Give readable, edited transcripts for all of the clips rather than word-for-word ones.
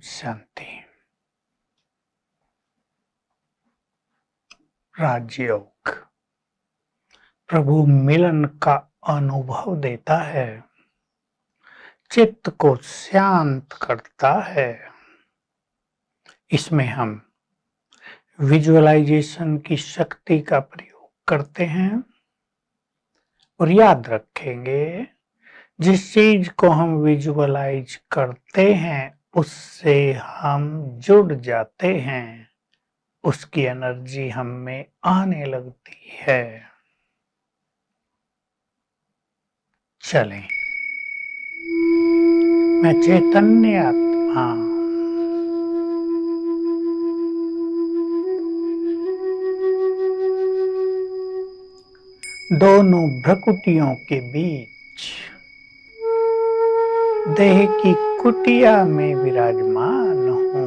शांति। राजयोग प्रभु मिलन का अनुभव देता है, चित्त को शांत करता है। इसमें हम विजुअलाइजेशन की शक्ति का प्रयोग करते हैं और याद रखेंगे, जिस चीज को हम विजुअलाइज करते हैं उससे हम जुड़ जाते हैं, उसकी एनर्जी हम में आने लगती है। चलें, मैं चैतन्य आत्मा दोनों भ्रकुटियों के बीच देह की कुटिया में विराजमान हूँ।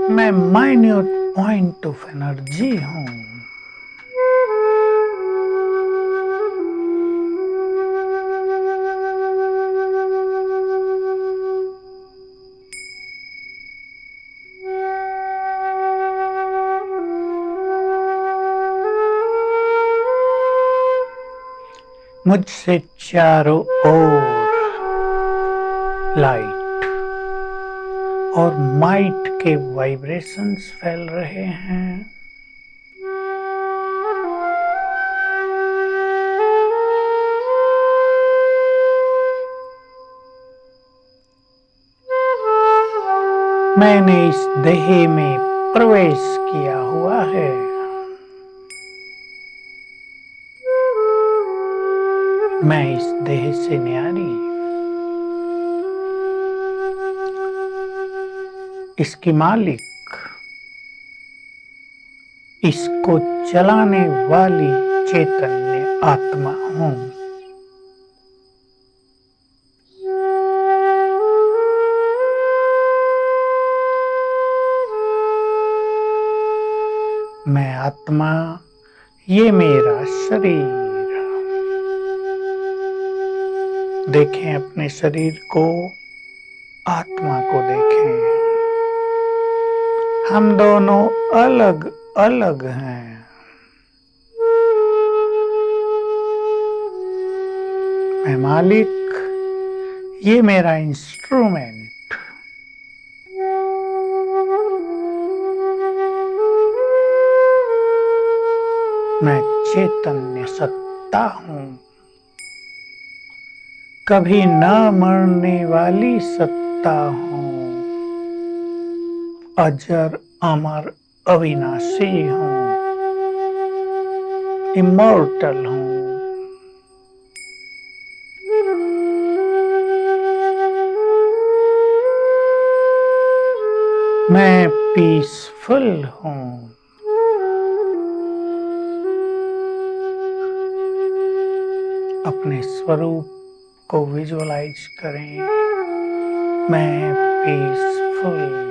मैं माइन्यूट पॉइंट ऑफ एनर्जी हूँ। मुझसे चारों ओर लाइट और माइट के वाइब्रेशंस फैल रहे हैं। मैंने इस देह में प्रवेश किया हुआ है। मैं इस देह से न्यारी, इसकी मालिक, इसको चलाने वाली चैतन्य आत्मा हूँ। मैं आत्मा, ये मेरा शरीर। देखें अपने शरीर को, आत्मा को देखें। हम दोनों अलग अलग हैं। मैं मालिक, ये मेरा इंस्ट्रूमेंट। मैं चैतन्य सत्ता हूँ, कभी न मरने वाली सत्ता हूँ, अजर अमर अविनाशी हूँ, इमॉर्टल हूँ। मैं पीसफुल हूँ। अपने स्वरूप को विजुअलाइज करें। मैं पीसफुल।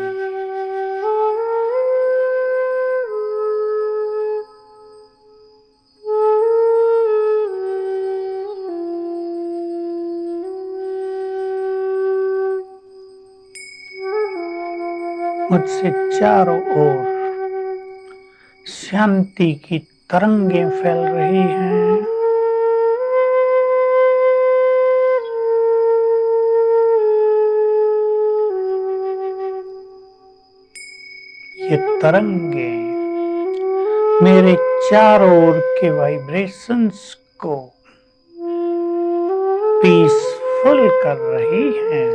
मुझसे चारों ओर शांति की तरंगें फैल रही हैं। ये तरंगें मेरे चारों ओर के वाइब्रेशंस को पीसफुल कर रही हैं।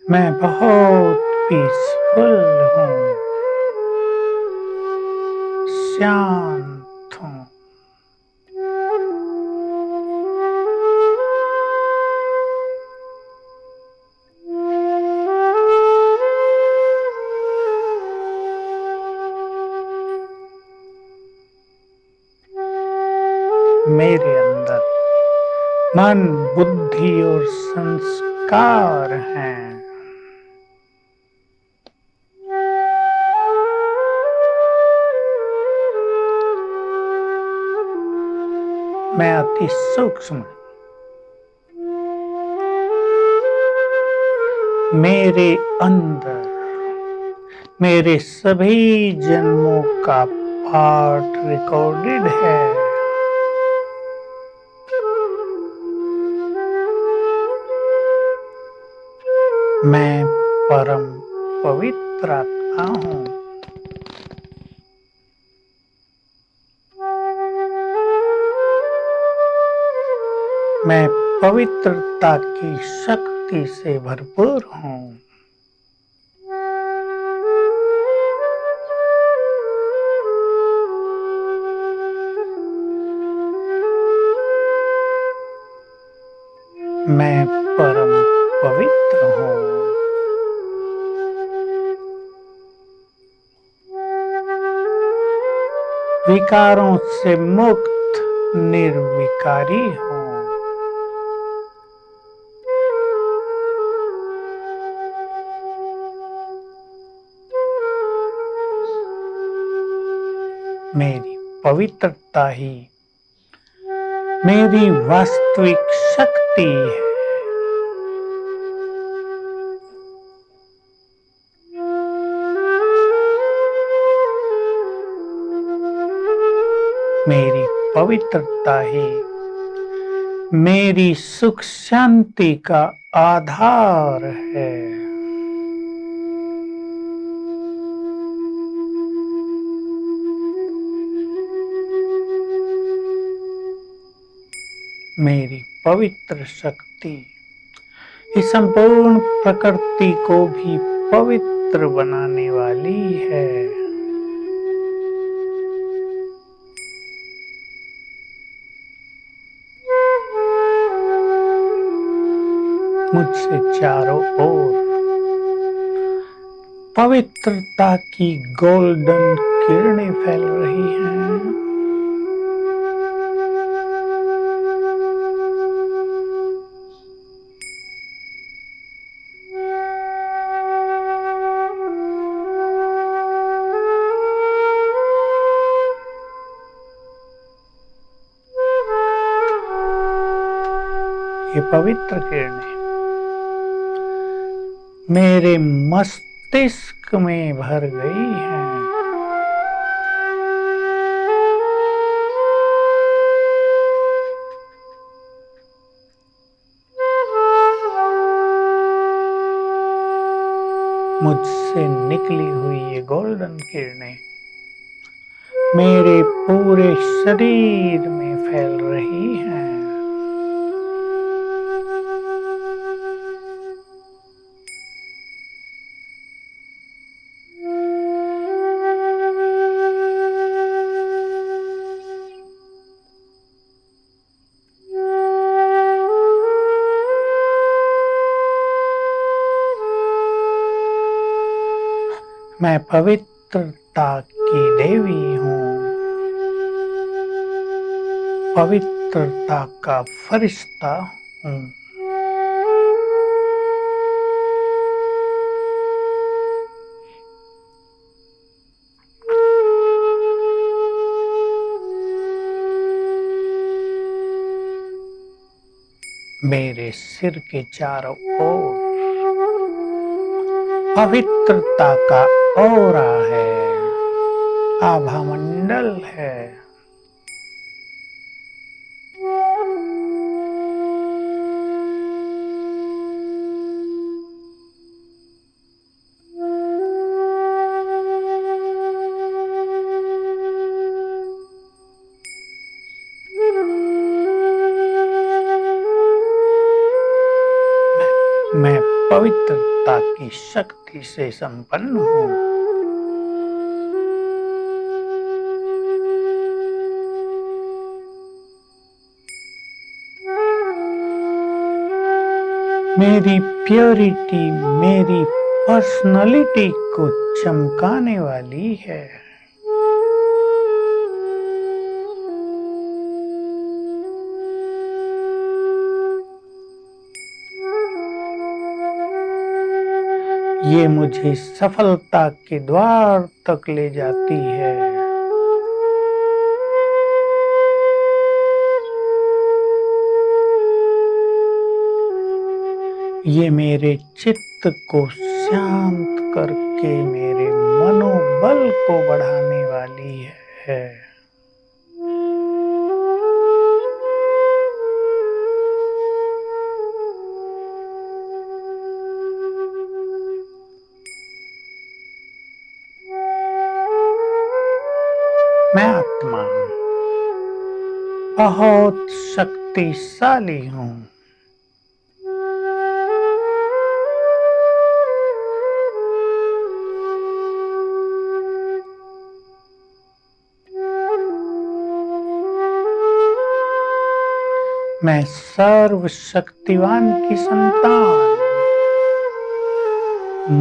मैं बहुत पीसफुल हूँ, शांत हूँ। मेरे अंदर मन, बुद्धि और संस्कार हैं। मैं अति सूक्ष्म, मेरे अंदर मेरे सभी जन्मों का पाठ रिकॉर्डेड है। मैं परम पवित्र आत्मा हूँ। मैं पवित्रता की शक्ति से भरपूर हूँ। मैं परम पवित्र हूँ। विकारों से मुक्त निर्विकारी हूँ। मेरी पवित्रता ही मेरी वास्तविक शक्ति है। मेरी पवित्रता ही मेरी सुख शांति का आधार है। मेरी पवित्र शक्ति इस संपूर्ण प्रकृति को भी पवित्र बनाने वाली है। मुझसे चारों ओर पवित्रता की गोल्डन किरणें फैल रही हैं। ये पवित्र किरणें मेरे मस्तिष्क में भर गई हैं। मुझसे निकली हुई ये गोल्डन किरणें मेरे पूरे शरीर में फैल रही हैं। मैं पवित्रता की देवी हूँ। पवित्रता का फरिश्ता हूँ। मेरे सिर के चारों ओर पवित्रता का ऑरा है, आभा मंडल है। मैं पवित्रता की शक्ति से संपन्न हूँ। मेरी प्योरिटी मेरी पर्सनालिटी को चमकाने वाली है। ये मुझे सफलता के द्वार तक ले जाती है। ये मेरे चित्त को शांत करके मेरे मनोबल को बढ़ाने वाली है। मैं आत्मा बहुत शक्तिशाली हूँ। मैं सर्वशक्तिवान की संतान,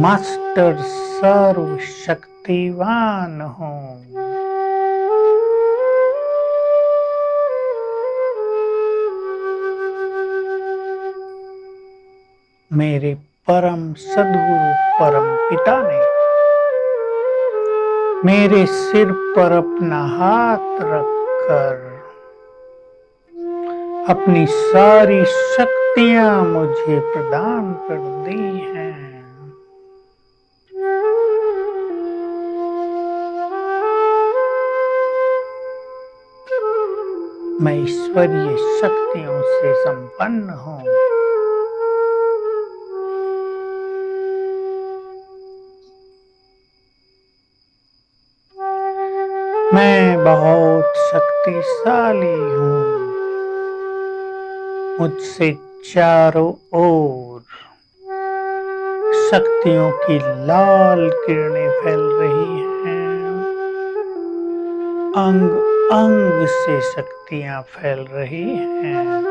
मास्टर सर्वशक्तिवान हूँ। मेरे परम सद्गुरु परम पिता ने मेरे सिर पर अपना हाथ रखकर अपनी सारी शक्तियां मुझे प्रदान कर दी हैं। मैं ईश्वरीय शक्तियों से संपन्न हूँ। मैं बहुत शक्तिशाली हूँ। मुझसे चारों ओर शक्तियों की लाल किरणें फैल रही हैं। अंग अंग से शक्तियां फैल रही हैं।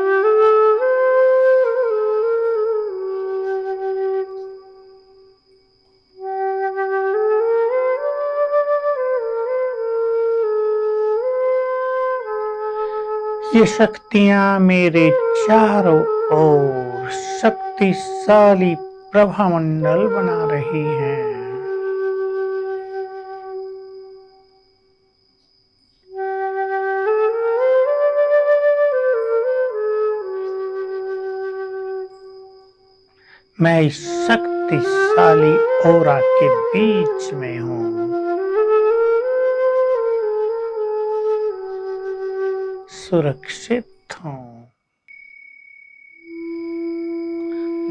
ये शक्तियां मेरे चारों ओर शक्तिशाली प्रभामंडल बना रही हैं। मैं इस शक्तिशाली ऑरा के बीच में हूँ। सुरक्षित हूँ,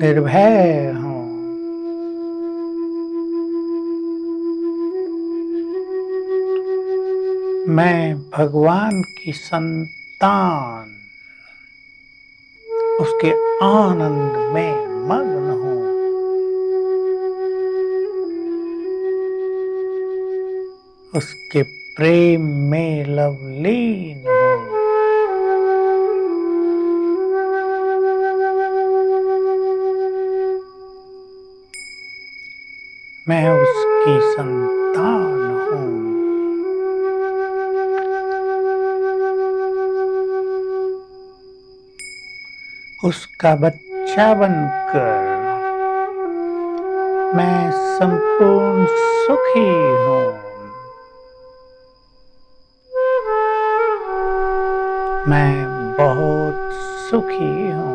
निर्भय हूँ। मैं भगवान की संतान, उसके आनंद में मग्न हूँ। उसके प्रेम में लवलीन हूँ। मैं उसकी संतान हूँ। उसका बच्चा बनकर मैं संपूर्ण सुखी हूँ। मैं बहुत सुखी हूँ।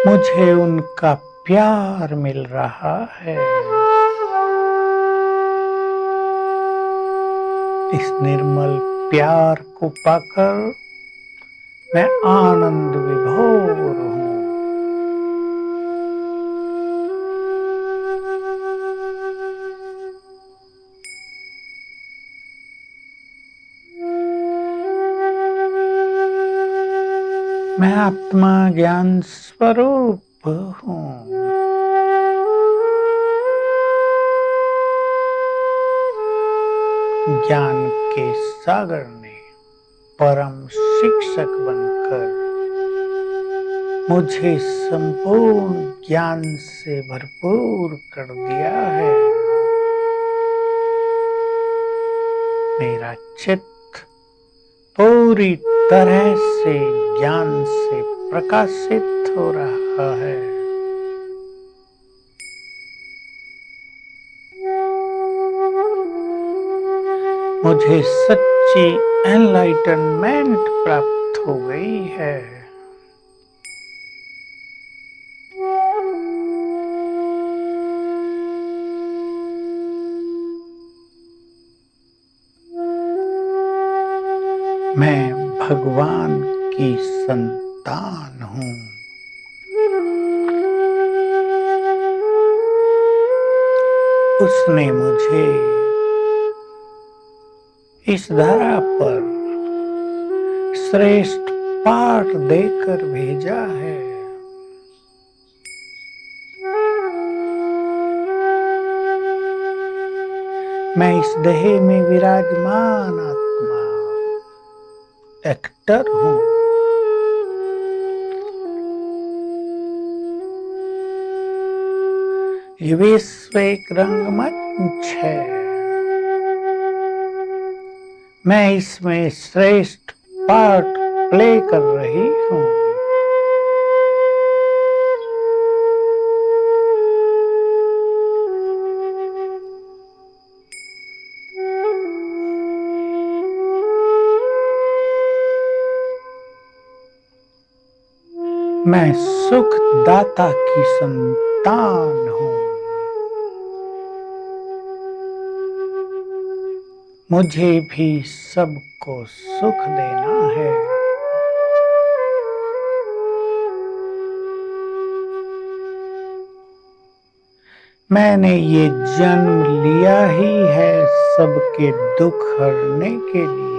मुझे उनका प्यार मिल रहा है। इस निर्मल प्यार को पाकर मैं आनंद विभोर हूँ। मैं आत्मा ज्ञान स्वरूप हूँ। ज्ञान के सागर ने परम शिक्षक बनकर मुझे संपूर्ण ज्ञान से भरपूर कर दिया है। मेरा चित्त पूरी तरह से ज्ञान से प्रकाशित हो रहा है। मुझे सच्ची एनलाइटनमेंट प्राप्त हो गई है। मैं भगवान की संतान हूँ। उसने मुझे इस धरा पर श्रेष्ठ पाठ देकर भेजा है। मैं इस देह में विराजमान आत्मा एक्टर हूँ। ये विश्व एक रंगमंच है। मैं इसमें श्रेष्ठ पार्ट प्ले कर रही हूँ। मैं सुखदाता की संतान हूँ। मुझे भी सबको सुख देना है। मैंने ये जन्म लिया ही है सबके दुख हरने के लिए।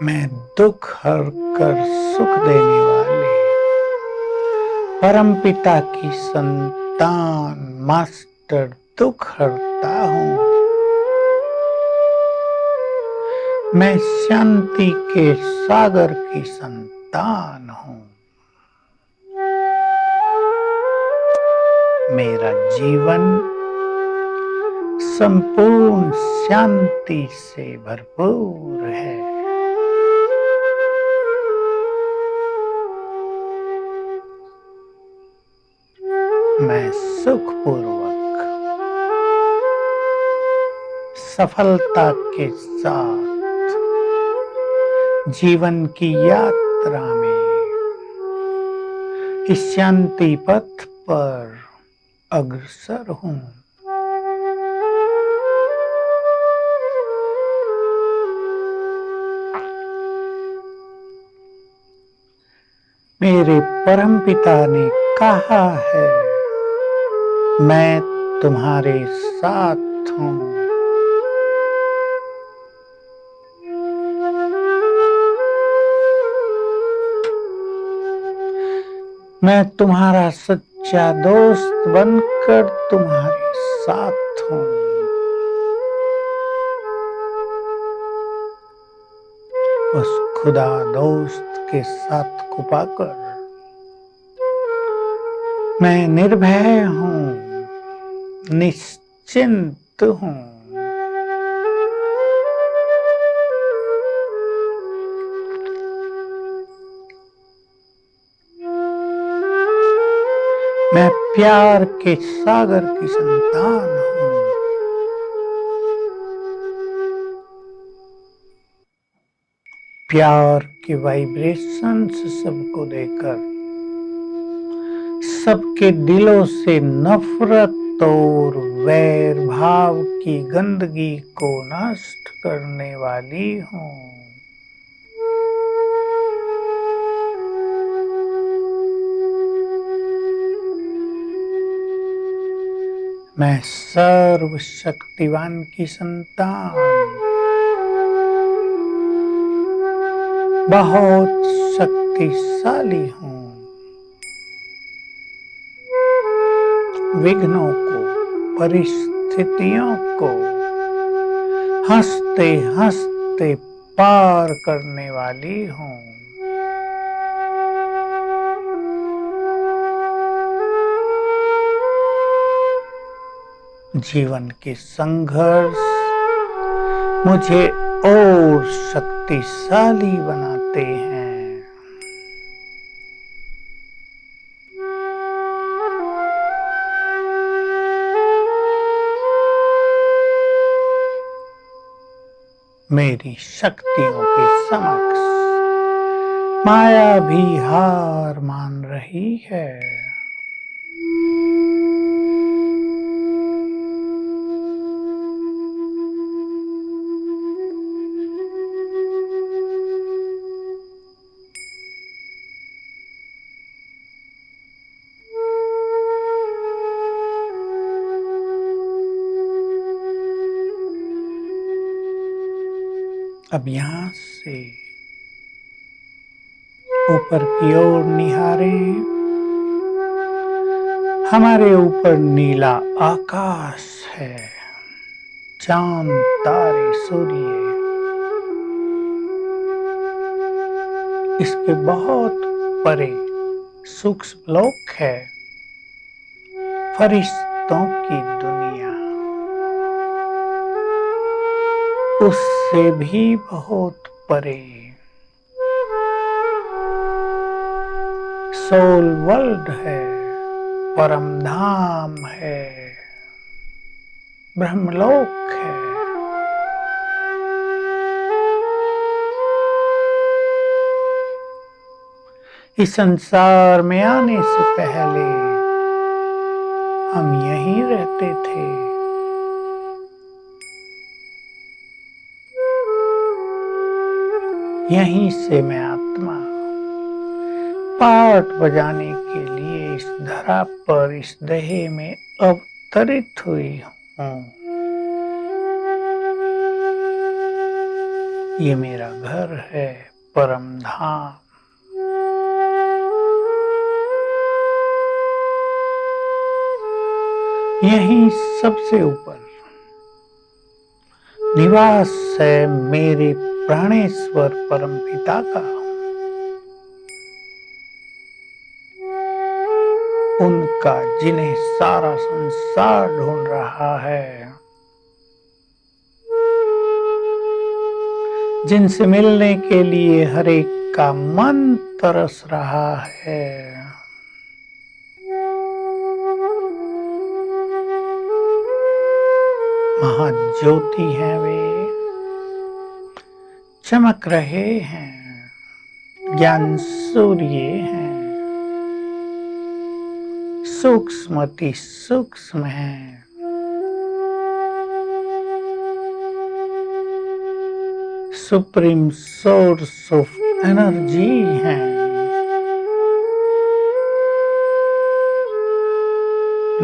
मैं दुख हर कर सुख देने वाले परमपिता की संतान मास्टर दुख हरता हूँ। मैं शांति के सागर की संतान हूँ। मेरा जीवन संपूर्ण शांति से भरपूर है। मैं सुखपूर्वक सफलता के साथ जीवन की यात्रा में इस शांति पथ पर अग्रसर हूँ। मेरे परमपिता ने कहा है, मैं तुम्हारे साथ हूँ। मैं तुम्हारा सच्चा दोस्त बनकर तुम्हारे साथ हूँ। उस खुदा दोस्त के साथ को पाकर मैं निर्भय हूँ, निश्चिंत हूँ। मैं प्यार के सागर की संतान हूँ। प्यार के वाइब्रेशंस सबको देकर सबके दिलों से नफरत और वैर भाव की गंदगी को नष्ट करने वाली हूँ। मैं सर्वशक्तिवान की संतान बहुत शक्तिशाली हूँ। विघ्नों को, परिस्थितियों को हंसते हंसते पार करने वाली हूँ। जीवन के संघर्ष मुझे और शक्तिशाली बनाते हैं। मेरी शक्तियों के समक्ष माया भी हार मान रही है। अब यहां से ऊपर की ओर निहारें। हमारे ऊपर नीला आकाश है, चांद, तारे, सूर्य। इसके बहुत परे सूक्ष्म लोक है, फरिश्तों की दुनिया। उससे भी बहुत परे सोल वर्ल्ड है, परम धाम है, ब्रह्मलोक है। इस संसार में आने से पहले हम यहीं रहते थे। यहीं से मैं आत्मा पाठ बजाने के लिए इस धरा पर, इस देह में अवतरित हुई हूँ। ये मेरा घर है, परम धाम। यहीं सबसे ऊपर निवास है मेरे प्राणेश्वर परम पिता का। उनका, जिन्हें सारा संसार ढूंढ रहा है, जिनसे मिलने के लिए हर एक का मन तरस रहा है। महाज्योति हैं वे, चमक रहे हैं, ज्ञान सूर्य हैं, सूक्ष्मति सूक्ष्म हैं। सुप्रीम सोर्स ऑफ एनर्जी हैं।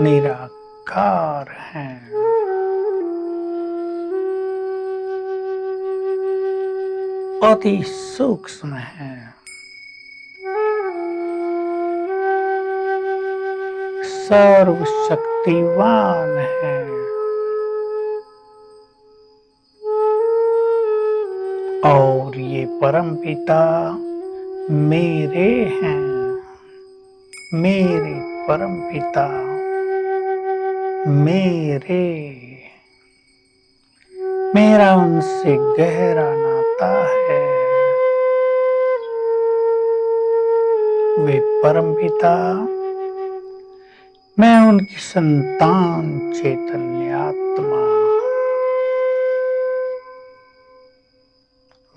निराकार हैं। अति सूक्ष्म हैं। सर्वशक्तिवान हैं। और ये परमपिता मेरे हैं, मेरे परमपिता मेरे। मेरा उनसे गहरा नाता है। वे परमपिता, मैं उनकी संतान, चैतन्य आत्मा।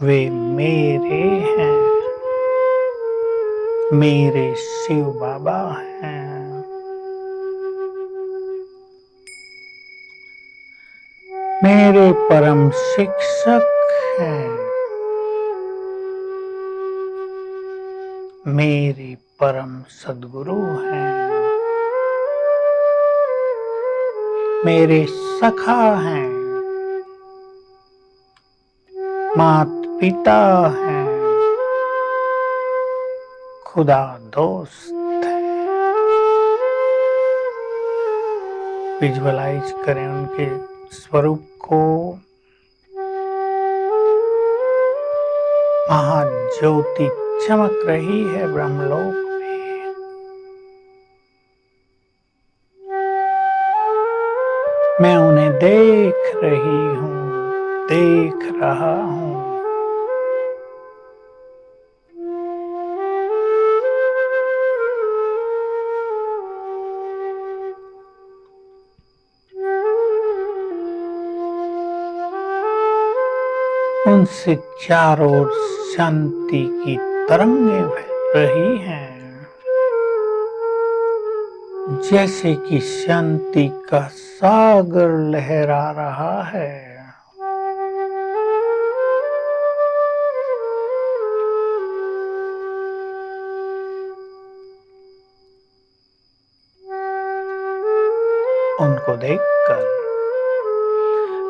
वे मेरे हैं, मेरे शिव बाबा हैं। मेरे परम शिक्षक हैं। मेरे परम सद्गुरु हैं। मेरे सखा हैं। माता पिता हैं। खुदा दोस्त हैं। विजुअलाइज करें उनके स्वरूप को। महाज्योति चमक रही है ब्रह्मलोक में। मैं उन्हें देख रही हूँ, देख रहा हूँ। उनसे चारों ओर शांति की तरंगें बह रही हैं, जैसे कि शांति का सागर लहरा रहा है। उनको देखकर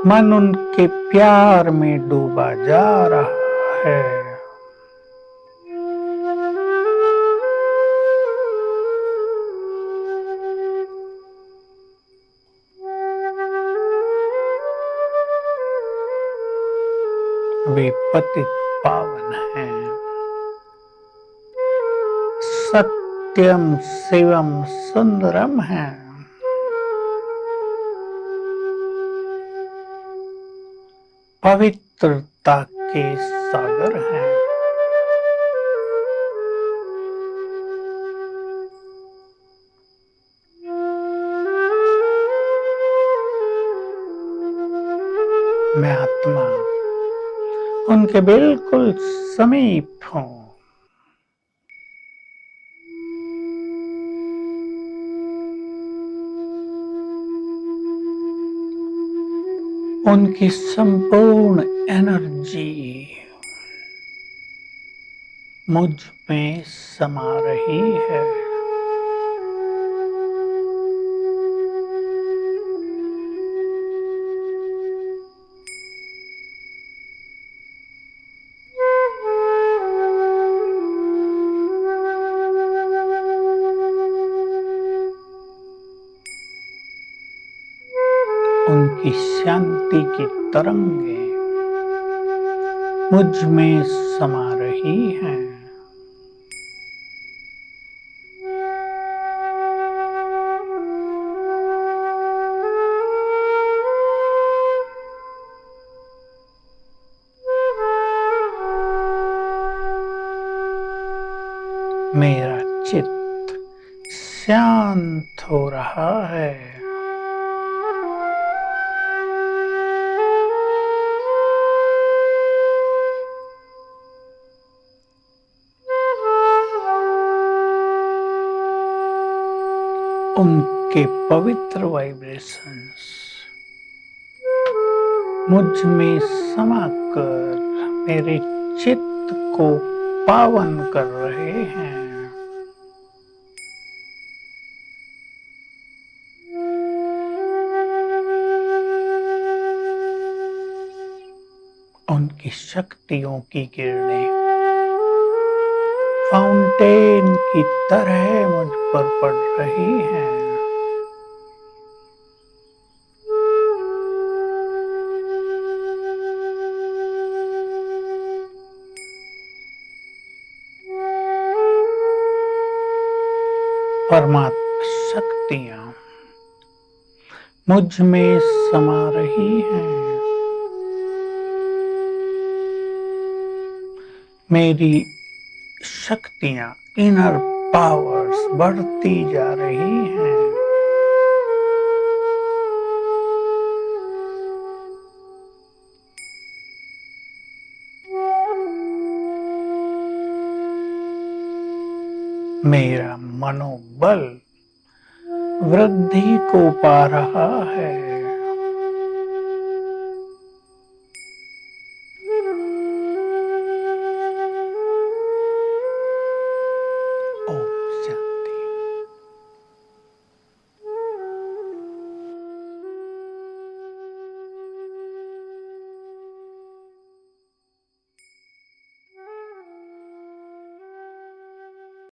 मन उनके प्यार में डूबा जा रहा है। वे पतित पावन हैं, सत्यम शिवम सुंदरम हैं, पवित्रता के सागर हैं। मैं आत्मा उनके बिल्कुल समीप हूँ। उनकी संपूर्ण एनर्जी मुझ में समा रही है। उनकी शांति की तरंगें मुझ में समा रही हैं। मेरा चित्त शांत हो रहा है। उनके पवित्र वाइब्रेशंस मुझ में समाकर मेरे चित्त को पावन कर रहे हैं। उनकी शक्तियों की किरणें फाउंटेन की तरह मुझ पर पड़ रही हैं। परमात्मा शक्तियां मुझ में समा रही हैं। मेरी शक्तियां, इनर पावर्स बढ़ती जा रही हैं। मेरा मनोबल वृद्धि को पा रहा है।